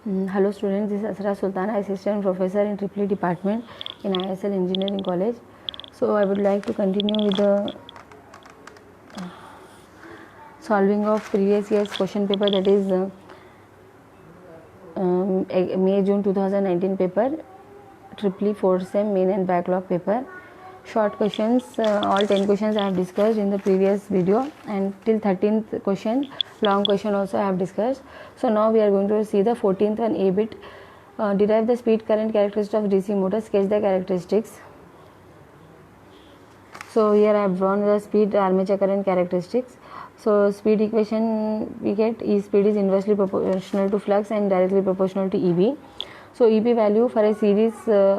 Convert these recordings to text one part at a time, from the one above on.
Hello students, this is Asra Sultana, assistant professor in Triple department in ISL Engineering College. So I would like to continue with the solving of previous year's question paper, that is May-June 2019 paper, Triple 4th sem main and backlog paper. Short questions, all 10 questions I have discussed in the previous video, and till 13th question, long question also I have discussed. So now we are going to see the 14th one, A bit. Derive the speed current characteristics of DC motor, sketch the characteristics. So here I have drawn the speed armature current characteristics. So speed equation we get, E speed is inversely proportional to flux and directly proportional to EB. So EP value for a series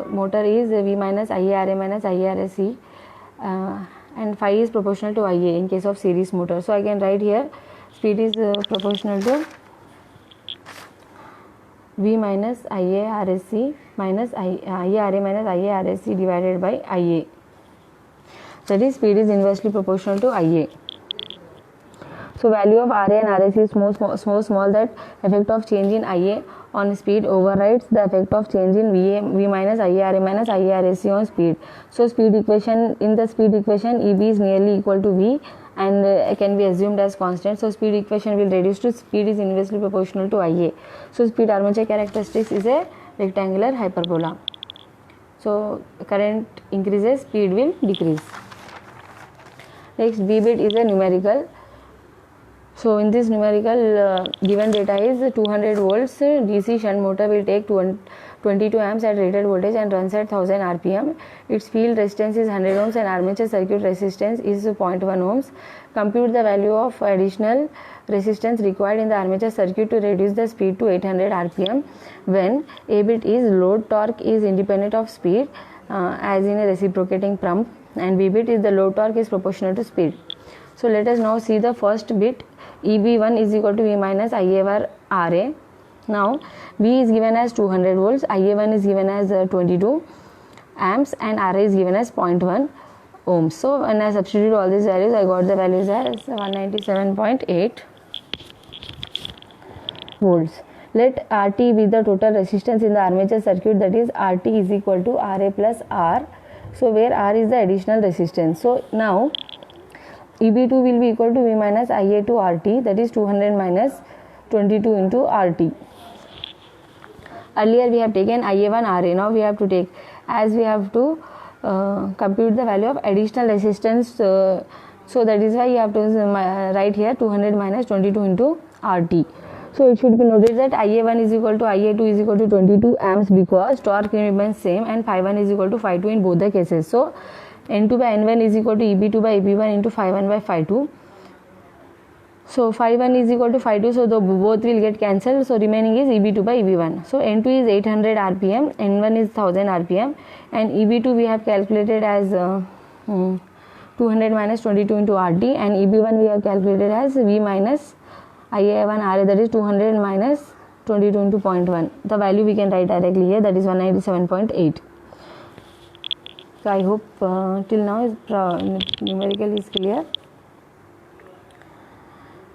motor is V minus IARA minus IARSC, and phi is proportional to IA in case of series motor. So I can write here speed is proportional to V minus IARSC minus IARA minus IARSC divided by IA. That is, speed is inversely proportional to IA. So value of RA and RSC is so small that effect of change in IA on speed overrides the effect of change in V minus IARA minus IARSC on speed. So speed equation, in the speed equation, EB is nearly equal to V and can be assumed as constant. So speed equation will reduce to speed is inversely proportional to IA. So speed armature characteristics is a rectangular hyperbola. So current increases, speed will decrease. Next, B bit is a numerical. So in this numerical, given data is 200 volts, DC shunt motor will take 22 amps at rated voltage and runs at 1000 rpm. Its field resistance is 100 ohms and armature circuit resistance is 0.1 ohms. Compute the value of additional resistance required in the armature circuit to reduce the speed to 800 rpm when A bit is load torque is independent of speed, as in a reciprocating pump, and B bit is the load torque is proportional to speed. So let us now see the first bit. EB1 is equal to V minus IA over RA. Now V is given as 200 volts, IA1 is given as 22 amps and RA is given as 0.1 ohms. So when I substitute all these values, I got the values as 197.8 volts. Let RT be the total resistance in the armature circuit, that is RT is equal to RA plus R. So where R is the additional resistance. So now EB2 will be equal to V minus IA to RT, that is 200 minus 22 into RT. Earlier we have taken IA1 RA, now we have to take, as we have to compute the value of additional resistance, so that is why you have to write here 200 minus 22 into RT. So it should be noted that IA1 is equal to IA2 is equal to 22 amps because torque remains same and phi1 is equal to phi2 in both the cases. So N2 by N1 is equal to EB2 by EB1 into phi1 by phi2. So phi1 is equal to phi2, so the both will get cancelled. So remaining is EB2 by EB1. So N2 is 800 rpm, N1 is 1000 rpm, and EB2 we have calculated as 200 minus 22 into RT, and EB1 we have calculated as V minus IA1 RA, that is 200 minus 22 into 0.1. The value we can write directly here, that is 197.8. So I hope till now is numerical is clear.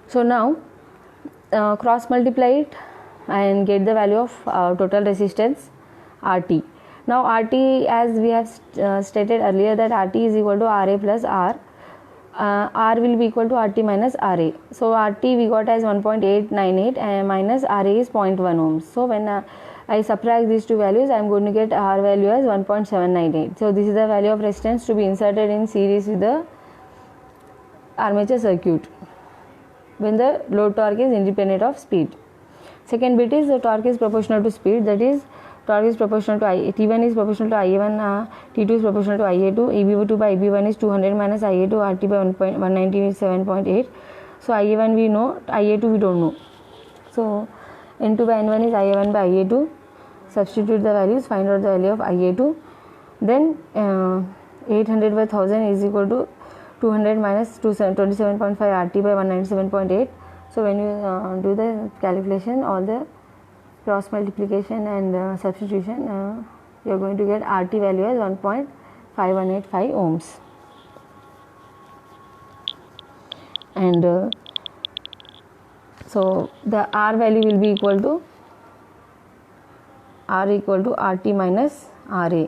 So now cross multiply it and get the value of total resistance RT. Now RT, as we have stated earlier, that RT is equal to RA plus R. R will be equal to RT minus RA. So RT we got as 1.898 and minus RA is 0.1 ohms. So when I subtract these two values, I am going to get R value as 1.798. So this is the value of resistance to be inserted in series with the armature circuit when the load torque is independent of speed. Second bit is the torque is proportional to speed, that is torque is proportional to T1 is proportional to IA1, T2 is proportional to IA2, EB2 by EB1 is 200 minus IA2, RT by 197.8. So IA1 we know, IA2 we don't know. So N2 by N1 is IA1 by IA2. Substitute the values, find out the value of IA2. Then 800 by 1000 is equal to 200 minus 27.5 RT by 197.8. So when you do the calculation, all the cross multiplication and substitution, you are going to get RT value as 1.5185 ohms. And so the R value will be equal to R equal to RT minus RA.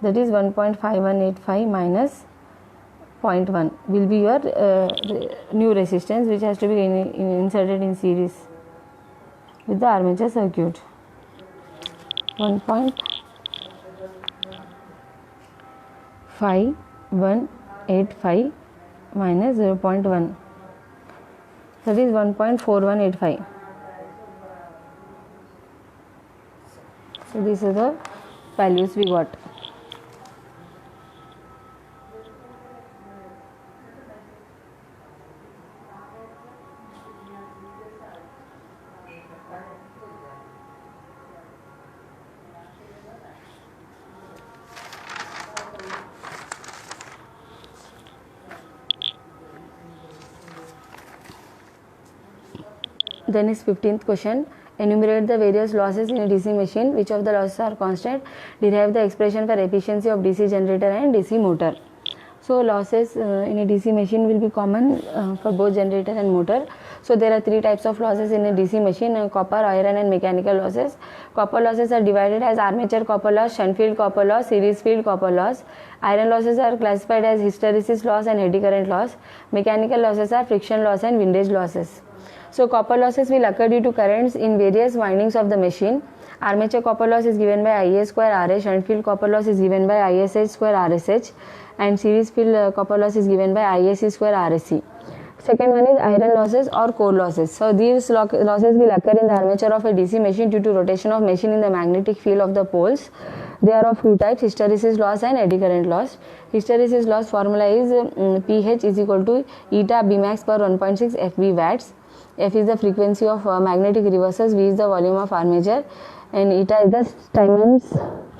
That is 1.5185 minus 0.1 will be your new resistance, which has to be inserted in series with the armature circuit. 1.5185 minus 0.1, that is 1.4185. So these are the values we got. Then is 15th question. Enumerate the various losses in a DC machine. Which of the losses are constant? Derive the expression for efficiency of DC generator and DC motor. So losses in a DC machine will be common for both generator and motor. So there are three types of losses in a DC machine: copper, iron and mechanical losses. Copper losses are divided as armature copper loss, shunt field copper loss, series field copper loss. Iron losses are classified as hysteresis loss and eddy current loss. Mechanical losses are friction loss and windage losses. So copper losses will occur due to currents in various windings of the machine. Armature copper loss is given by Ia square Ra, shunt field copper loss is given by ISH square RSH, and series field copper loss is given by ISC square RSC. Second one is iron losses or core losses. So these losses will occur in the armature of a DC machine due to rotation of machine in the magnetic field of the poles. They are of two types: hysteresis loss and eddy current loss. Hysteresis loss formula is PH is equal to eta Bmax per 1.6 FB watts. F is the frequency of magnetic reversals, V is the volume of armature, and eta is the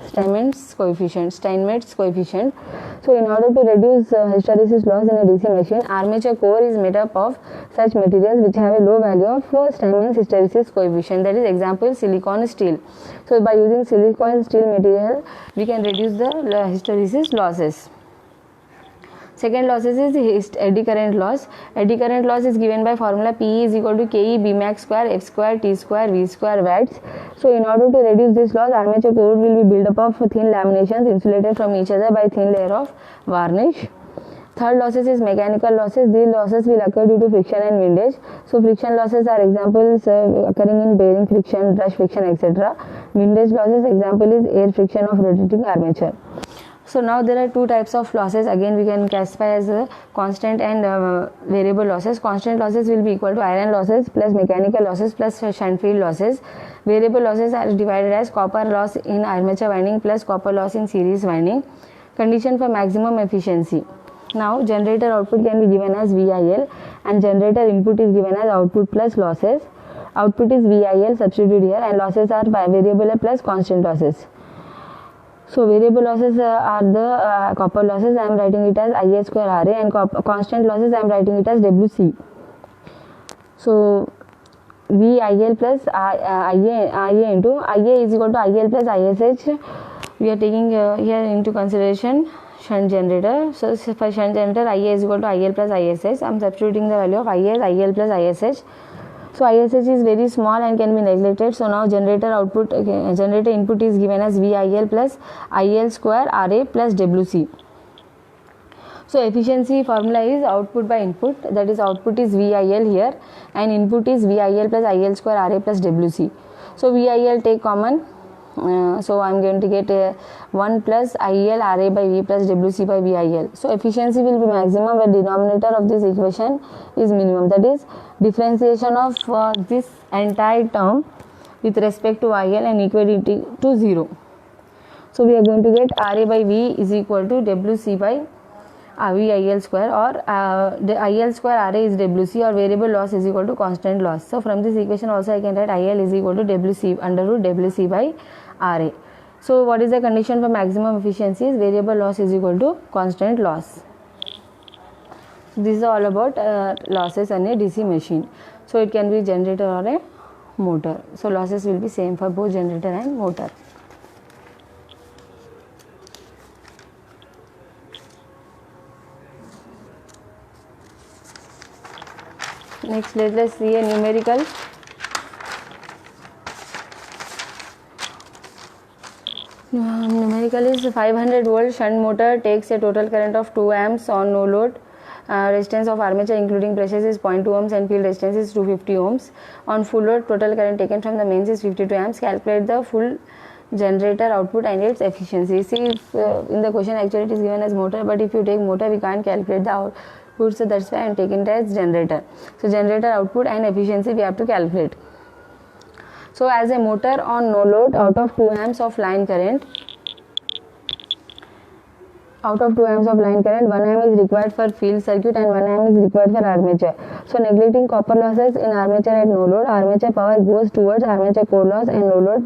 Steinmetz coefficient. So in order to reduce hysteresis loss in a DC machine, armature core is made up of such materials which have a low value of Steinmetz hysteresis coefficient. That is example silicon steel. So by using silicon steel material, we can reduce the hysteresis losses. Second losses is eddy current loss. Eddy current loss is given by formula P is equal to Ke Bmax square F square T square V square watts. So in order to reduce this loss, armature core will be built up of thin laminations insulated from each other by thin layer of varnish. Third losses is mechanical losses. These losses will occur due to friction and windage. So friction losses are examples occurring in bearing friction, brush friction, etc. Windage losses example is air friction of rotating armature. So now there are two types of losses. Again we can classify as constant and variable losses. Constant losses will be equal to iron losses plus mechanical losses plus shunt field losses. Variable losses are divided as copper loss in armature winding plus copper loss in series winding. Condition for maximum efficiency. Now generator output can be given as VIL and generator input is given as output plus losses. Output is VIL substituted here, and losses are variable plus constant losses. So variable losses are the copper losses. I am writing it as Ia square Ra, and constant losses I am writing it as WC. So VIL plus Ia into Ia is equal to IL plus ISH. We are taking here into consideration shunt generator. So for shunt generator, Ia is equal to IL plus ISH. I am substituting the value of Ia as IL plus ISH. So ISH is very small and can be neglected. So now generator output, generator input is given as VIL plus IL square Ra plus WC. So efficiency formula is output by input. That is output is VIL here and input is VIL plus IL square Ra plus WC. So VIL take common. So I am going to get 1 plus IL Ra by V plus WC by VIL. So efficiency will be maximum where denominator of this equation is minimum. That is differentiation of this entire term with respect to IL and equality to 0. So we are going to get Ra by V is equal to WC by VIL square, or the IL square Ra is WC, or variable loss is equal to constant loss. So from this equation also I can write IL is equal to WC under root WC by Ra. So what is the condition for maximum efficiency? Is variable loss is equal to constant loss. This is all about losses on a DC machine. So it can be generator or a motor. So losses will be same for both generator and motor. Next let us see a numerical. numerical is 500 volt shunt motor takes a total current of 2 amps on no load. Resistance of armature including brushes is 0.2 ohms and field resistance is 250 ohms. On full load, total current taken from the mains is 52 amps. Calculate the full generator output and its efficiency. See, if, in the question actually it is given as motor, but if you take motor we can't calculate the output, so that's why I am taking it as generator. So generator output and efficiency we have to calculate. So as a motor on no load, out of 2 amps of line current, 1 amp is required for field circuit and 1 amp is required for armature. So neglecting copper losses in armature at no load, armature power goes towards armature core loss and no load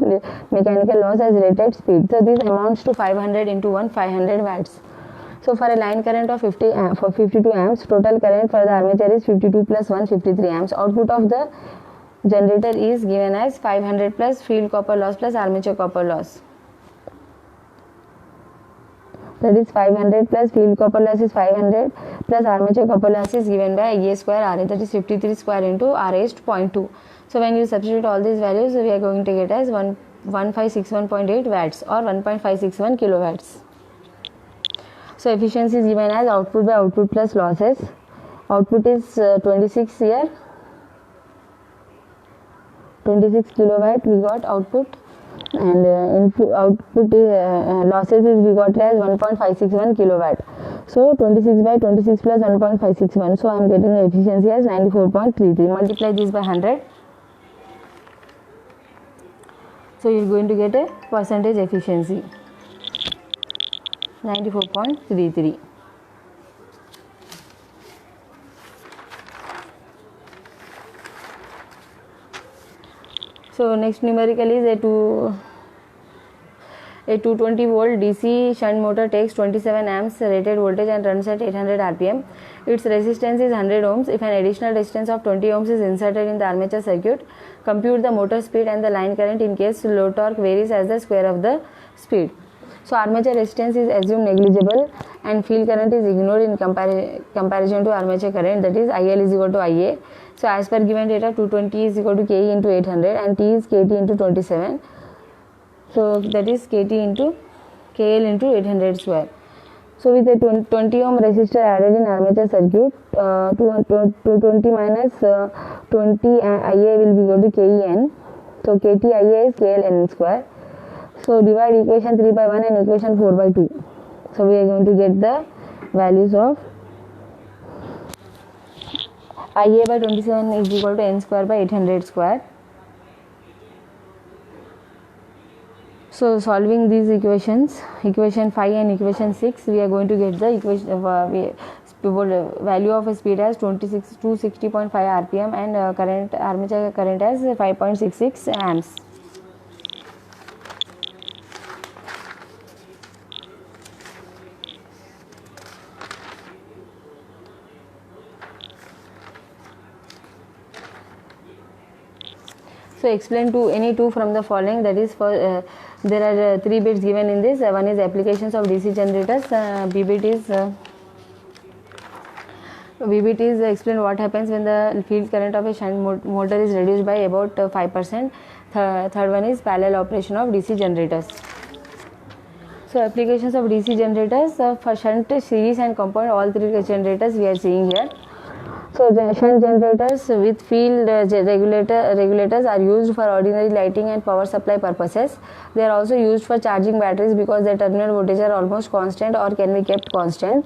mechanical loss as rated speed. So this amounts to 500 into 1, 500 watts. So for a line current of 52 amps, total current for the armature is 52 plus 1, 53 amps. Output of the generator is given as 500 plus field copper loss plus armature copper loss. That is 500 plus field copper loss is 500 plus armature copper loss is given by Ia square Ra, that is 53 square into Ra is 0.2. So when you substitute all these values, we are going to get as 1561.8 watts or 1.561 kilowatts. So efficiency is given as output by output plus losses. Output is 26 here. 26 kilowatt we got output, and output losses is we got as 1.561 kilowatt. So 26 by 26 plus 1.561. So I am getting the efficiency as 94.33. Multiply this by 100. So you are going to get a percentage efficiency 94.33. So next numerical is a 220 volt DC shunt motor takes 27 amps rated voltage and runs at 800 rpm. Its resistance is 100 ohms. If an additional resistance of 20 ohms is inserted in the armature circuit, compute the motor speed and the line current in case load torque varies as the square of the speed. So armature resistance is assumed negligible and field current is ignored in comparison to armature current, that is IL is equal to IA. So as per given data, 220 is equal to KE into 800 and T is KT into 27. So that is KT into KL into 800 square. So with a 20 ohm resistor added in armature circuit, 220 minus 20 IA will be equal to KEN. So KT IA is KLN square. So divide equation 3 by 1 and equation 4 by 2. So we are going to get the values of IA by 27 is equal to N square by 800 square. So solving these equations, equation 5 and equation 6, we are going to get the equation value of a speed as 260.5 rpm and armature current as 5.66 amps. So explain to any two from the following, that is for there are 3 bits given in this. One is applications of DC generators. B bit is explain what happens when the field current of a shunt motor is reduced by about 5%. Third one is parallel operation of DC generators. So applications of DC generators for shunt, series and compound, all 3 generators we are seeing here. So the shunt generators with field regulators are used for ordinary lighting and power supply purposes. They are also used for charging batteries because their terminal voltage are almost constant or can be kept constant.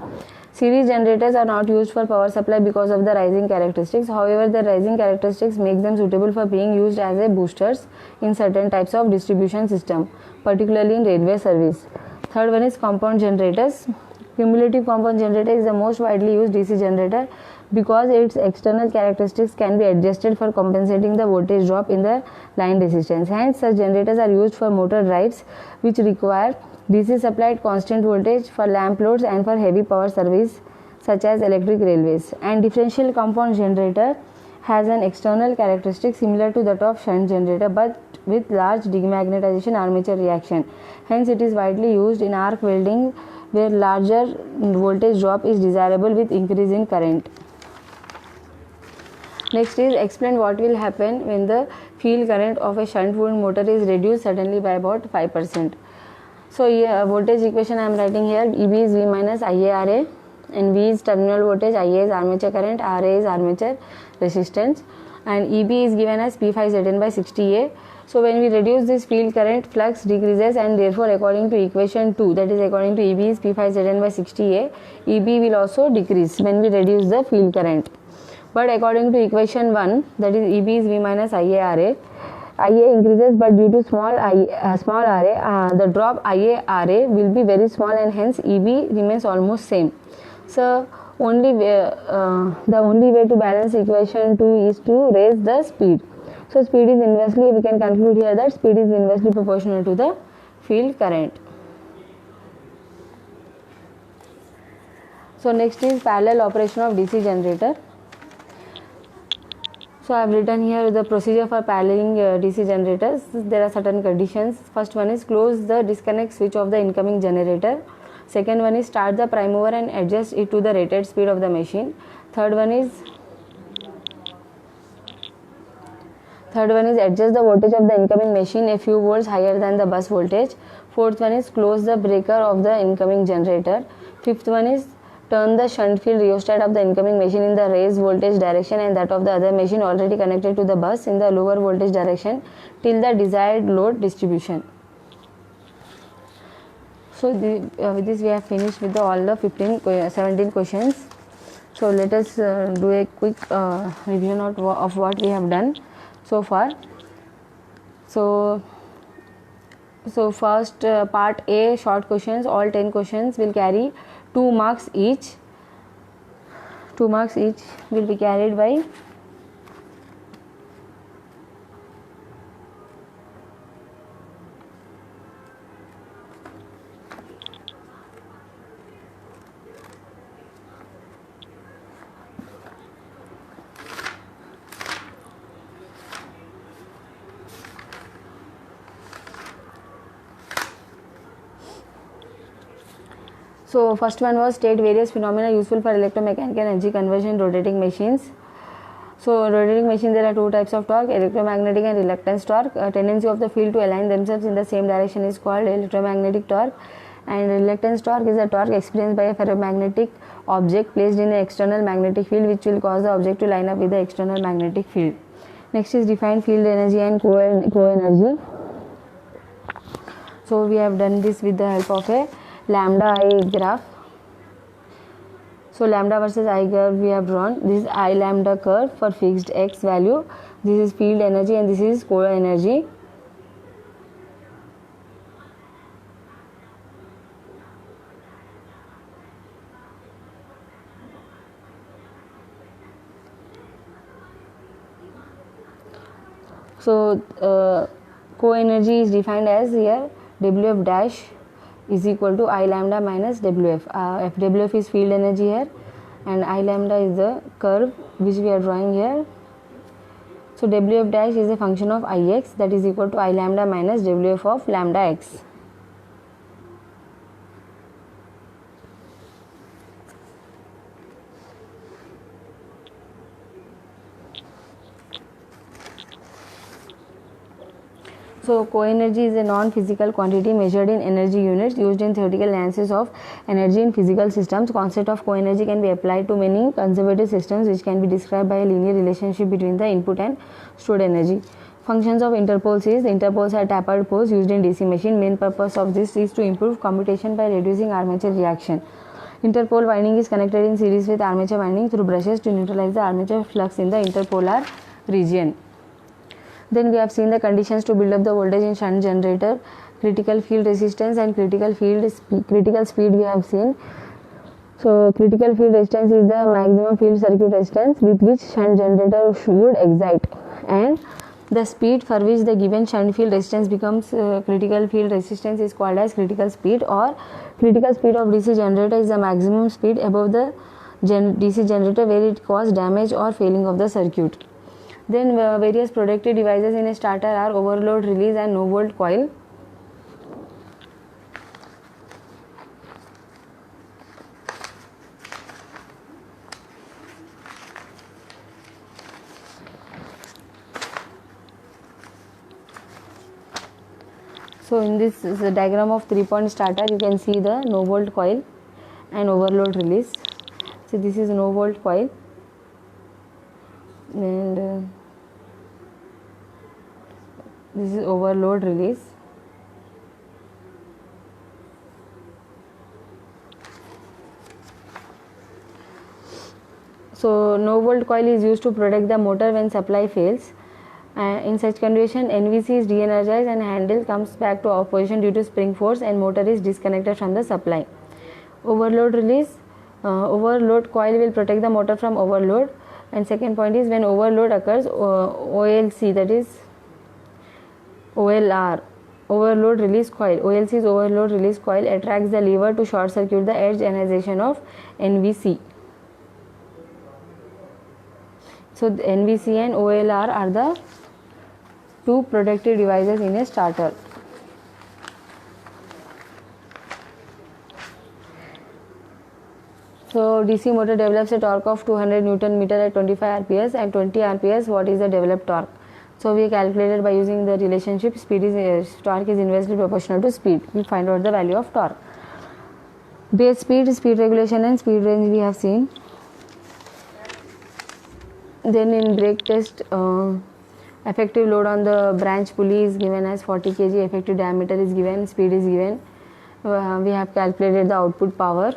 Series generators are not used for power supply because of the rising characteristics. However, the rising characteristics make them suitable for being used as a boosters in certain types of distribution system, particularly in railway service. Third one is compound generators. Cumulative compound generator is the most widely used DC generator because its external characteristics can be adjusted for compensating the voltage drop in the line resistance. Hence, such generators are used for motor drives which require DC supplied constant voltage, for lamp loads and for heavy power service such as electric railways. And differential compound generator has an external characteristic similar to that of shunt generator but with large demagnetization armature reaction. Hence, it is widely used in arc welding where larger voltage drop is desirable with increase in current. Next is explain what will happen when the field current of a shunt wound motor is reduced suddenly by about 5%. So here voltage equation I am writing here. EB is V minus IaRa, and V is terminal voltage, Ia is armature current, Ra is armature resistance, and EB is given as P phi Zn by 60A. So when we reduce this field current, flux decreases, and therefore according to equation 2, that is according to EB is P phi Zn by 60A, EB will also decrease when we reduce the field current. But according to equation 1, that is EB is V minus IaRa, Ia increases, but due to small Ra, the drop IaRa will be very small, and hence EB remains almost same. So the only way to balance equation 2 is to raise the speed. So speed is inversely, we can conclude here that speed is inversely proportional to the field current. So next is parallel operation of DC generator. So I have written here the procedure for paralleling DC generators. There are certain conditions. First one is close the disconnect switch of the incoming generator. Second one is start the prime mover and adjust it to the rated speed of the machine. Third one is adjust the voltage of the incoming machine a few volts higher than the bus voltage. Fourth one is close the breaker of the incoming generator. Fifth one is turn the shunt field rheostat of the incoming machine in the raised voltage direction and that of the other machine already connected to the bus in the lower voltage direction till the desired load distribution. So with this we have finished with all the 17 questions. So let us do a quick revision of what we have done so far. So first part A, short questions, all 10 questions will carry 2 marks each. 2 marks each will be carried by So first one was state various phenomena useful for electromechanical energy conversion in rotating machines. So rotating machine, there are two types of torque, electromagnetic and reluctance torque. A tendency of the field to align themselves in the same direction is called electromagnetic torque, and reluctance torque is a torque experienced by a ferromagnetic object placed in an external magnetic field which will cause the object to line up with the external magnetic field. Next is define field energy and co-energy. So we have done this with the help of a lambda I graph. So lambda versus I curve we have drawn. This is I lambda curve for fixed x value. This is field energy and this is core energy. So co-energy is defined as here WF dash is equal to I lambda minus WF. WF is field energy here and I lambda is the curve which we are drawing here. So WF dash is a function of Ix, that is equal to I lambda minus WF of lambda x. So co-energy is a non-physical quantity measured in energy units used in theoretical analysis of energy in physical systems. Concept of co-energy can be applied to many conservative systems which can be described by a linear relationship between the input and stored energy. Functions of interpoles is, interpoles are tapered poles used in DC machine. Main purpose of this is to improve commutation by reducing armature reaction. Interpole winding is connected in series with armature winding through brushes to neutralize the armature flux in the interpolar region. Then we have seen the conditions to build up the voltage in shunt generator, critical field resistance and critical speed we have seen. So critical field resistance is the maximum field circuit resistance with which shunt generator would excite, and the speed for which the given shunt field resistance becomes critical field resistance is called as critical speed, or critical speed of DC generator is the maximum speed above the DC generator where it causes damage or failing of the circuit. Then various protective devices in a starter are overload release and no volt coil. So in this is a diagram of 3-point starter, you can see the no volt coil and overload release. So this is no volt coil, and this is overload release. So no volt coil is used to protect the motor when supply fails. In such condition, NVC is de-energized and handle comes back to off position due to spring force and motor is disconnected from the supply. Overload release, overload coil will protect the motor from overload. And second point is when overload occurs, OLC, that is OLR, overload release coil. OLC is overload release coil, attracts the lever to short circuit the edge ionization of NVC. So the NVC and OLR are the two protective devices in a starter. So DC motor develops a torque of 200 Newton meter at 25 rps. At 20 rps, what is the developed torque? So we calculated by using the relationship torque is inversely proportional to speed. We find out the value of torque. Base speed, speed regulation and speed range we have seen. Then in brake test, effective load on the branch pulley is given as 40 kg, effective diameter is given, speed is given. We have calculated the output power.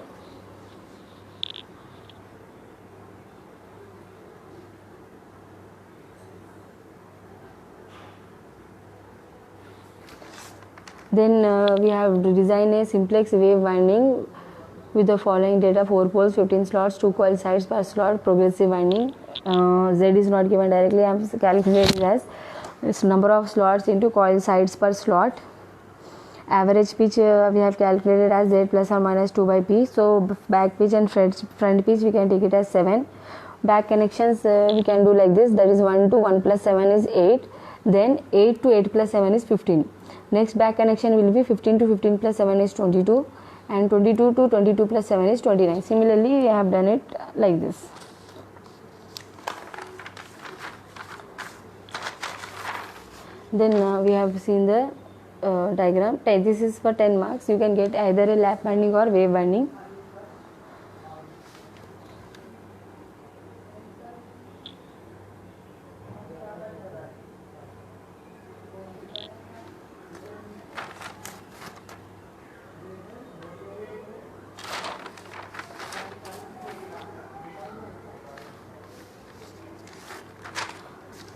Then we have designed a simplex wave winding with the following data: 4 poles, 15 slots, 2 coil sides per slot, progressive winding. Z is not given directly. I am calculated as number of slots into coil sides per slot. Average pitch we have calculated as Z plus or minus 2 by P. So back pitch and front pitch we can take it as 7. Back connections we can do like this, that is 1 to 1 plus 7 is 8. Then 8 to 8 plus 7 is 15. Next back connection will be 15 to 15 plus 7 is 22, and 22 to 22 plus 7 is 29. Similarly, we have done it like this. Then we have seen the diagram. This is for 10 marks. You can get either a lap winding or wave winding.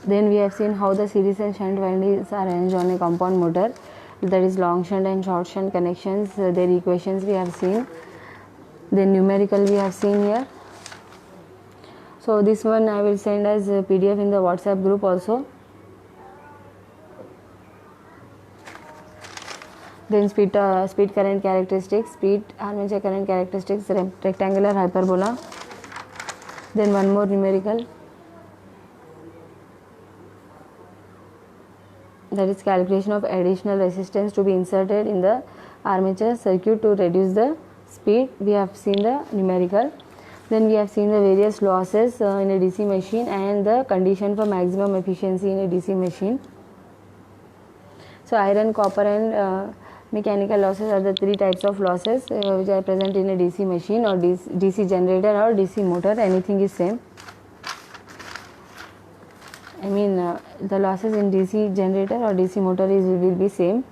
Then we have seen how the series and shunt windings are arranged on a compound motor, that is long shunt and short shunt connections. Their equations we have seen. Then numerical we have seen here. So this one I will send as a PDF in the WhatsApp group also. Then speed current characteristics, speed armature current characteristics, rectangular hyperbola. Then one more numerical, that is calculation of additional resistance to be inserted in the armature circuit to reduce the speed. We have seen the numerical. Then we have seen the various losses in a DC machine and the condition for maximum efficiency in a DC machine. So iron, copper and mechanical losses are the three types of losses which are present in a DC machine or DC generator or DC motor. Anything is same. I mean the losses in DC generator or DC motor will be same.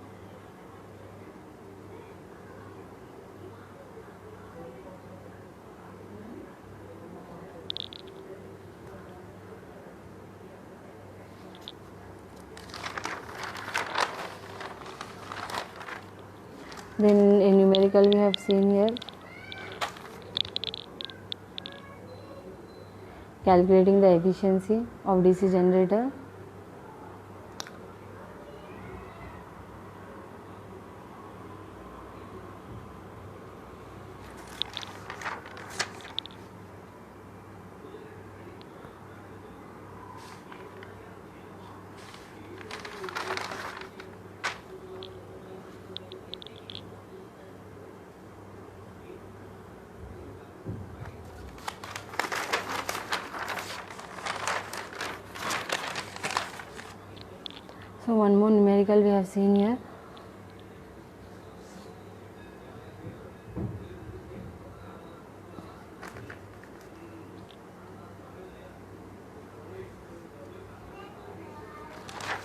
Then in numerical we have seen here calculating the efficiency of DC generator. So one more numerical we have seen here.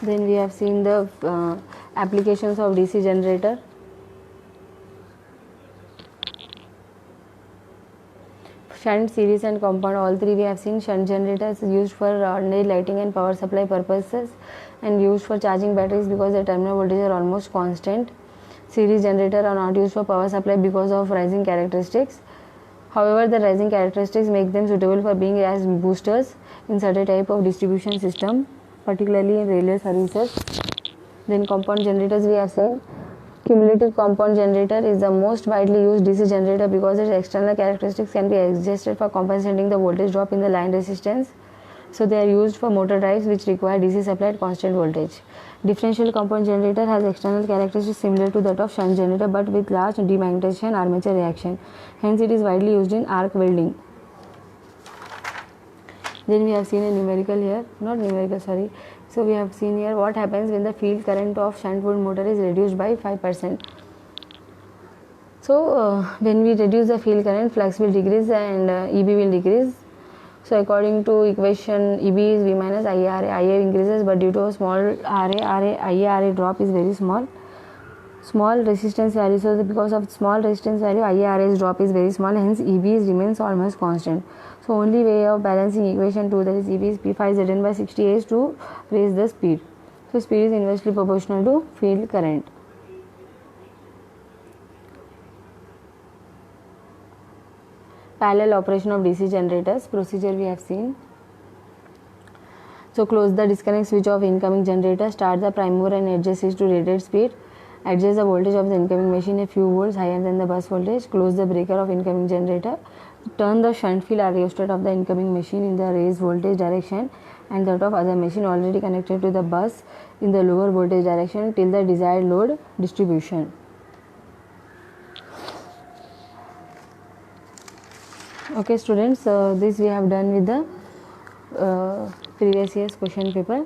Then we have seen the applications of DC generator. Shunt, series and compound, all three we have seen. Shunt generators used for ordinary lighting and power supply purposes and used for charging batteries because the terminal voltage are almost constant. Series generator are not used for power supply because of rising characteristics. However, the rising characteristics make them suitable for being as boosters in certain type of distribution system, particularly in railway services. Then compound generators we have seen. Cumulative compound generator is the most widely used DC generator because its external characteristics can be adjusted for compensating the voltage drop in the line resistance. So they are used for motor drives which require DC supply at constant voltage. Differential compound generator has external characteristics similar to that of shunt generator but with large demagnetization armature reaction. Hence it is widely used in arc welding. Then we have seen a numerical here, not numerical, sorry. So we have seen here what happens when the field current of shunt wound motor is reduced by 5%. So when we reduce the field current, flux will decrease and EB will decrease. So according to equation, EB is V minus IARA. IA increases, but due to a small IARA drop is very small. Small resistance value, so because of small resistance value, IARA's drop is very small, hence EB remains almost constant. So only way of balancing equation 2, that is EB is P5 Zn by 60 is to raise the speed. So speed is inversely proportional to field current. Parallel operation of DC generators, procedure we have seen. So close the disconnect switch of incoming generator, start the prime mover and adjust it to rated speed. Adjust the voltage of the incoming machine a few volts higher than the bus voltage. Close the breaker of incoming generator. Turn the shunt field rheostat of the incoming machine in the raised voltage direction and that of other machine already connected to the bus in the lower voltage direction till the desired load distribution. Okay students, this we have done with the previous year's question paper.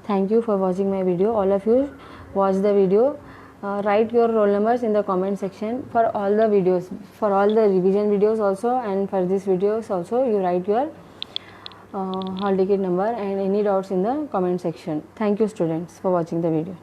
Thank you for watching my video. All of you watch the video. Write your roll numbers in the comment section for all the videos, for all the revision videos also, and for this videos also you write your hall ticket number and any doubts in the comment section. Thank you students for watching the video.